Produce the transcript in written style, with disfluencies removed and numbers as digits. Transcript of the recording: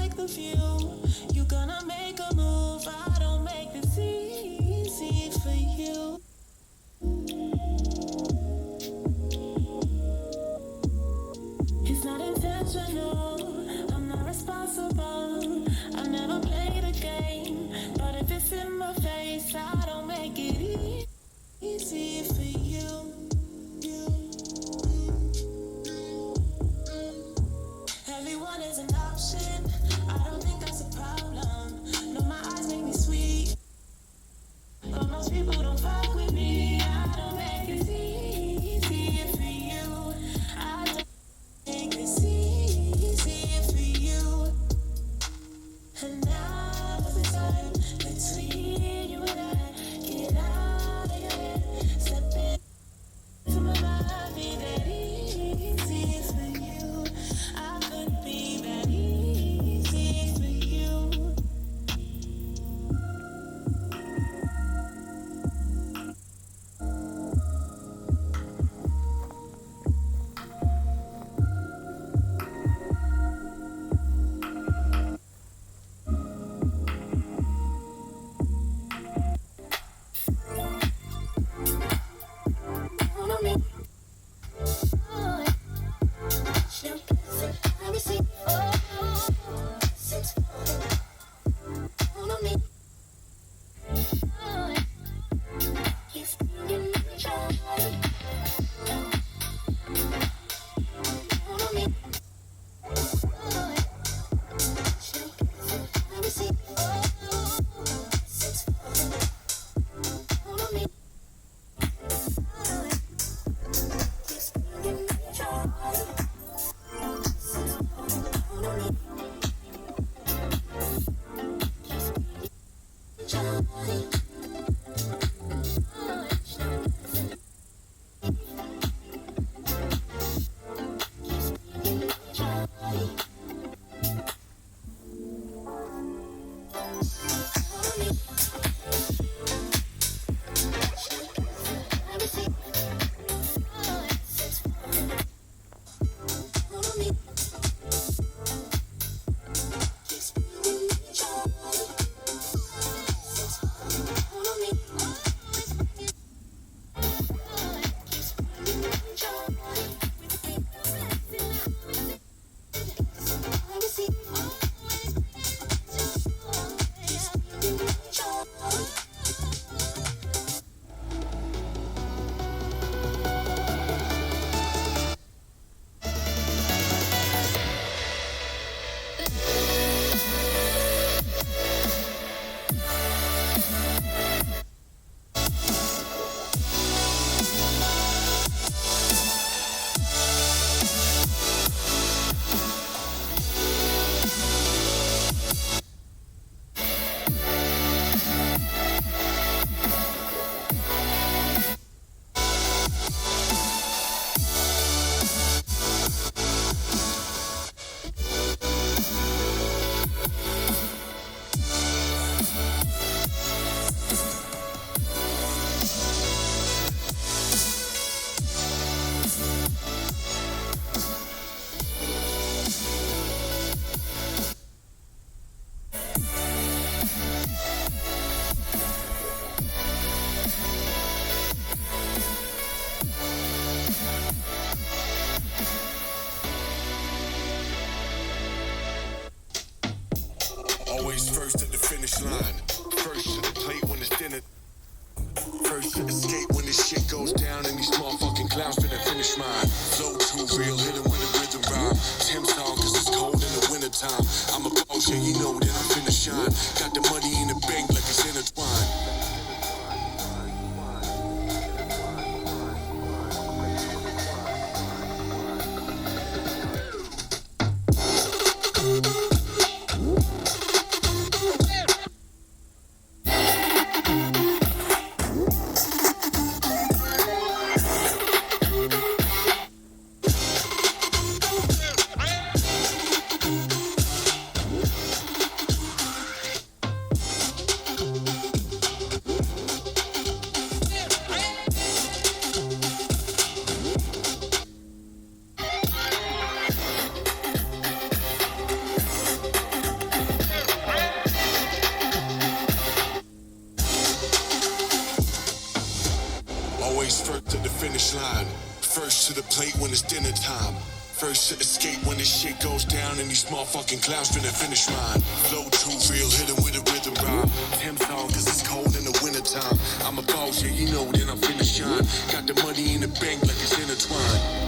like the view. You gonna make a move. I don't make this easy for you. It's not intentional. I'm not responsible. I never played a game. But if it's in my face, I don't make it easy for you. Everyone is an option. I don't think that's a problem. No, my eyes make me sweet. But most people don't fuck with me. I don't make it easy for you. I don't make it easy for you. And now the time between you and I, get out of your head. Step into my mind, be that easy for you. I could be that easy for you. Follow me. Always first at the finish line. First to the plate when it's dinner. First to escape when this shit goes down and these motherfucking clowns finna finish mine. Flow too real, hit 'em with a rhythm rhyme. Tim's on cause it's cold in the wintertime. I'm a potion, you know that I'm finna shine. Got the money in the bank like it's intertwined. finish line. First to the plate when it's dinner time. First to escape when this shit goes down and these motherfucking clowns finna finish mine. Flow too real, hit 'em with a rhythm rhyme. Him song cause it's cold in the wintertime. I'm a boss, yeah, you know then I'm finna shine. Got the money in the bank like it's intertwined.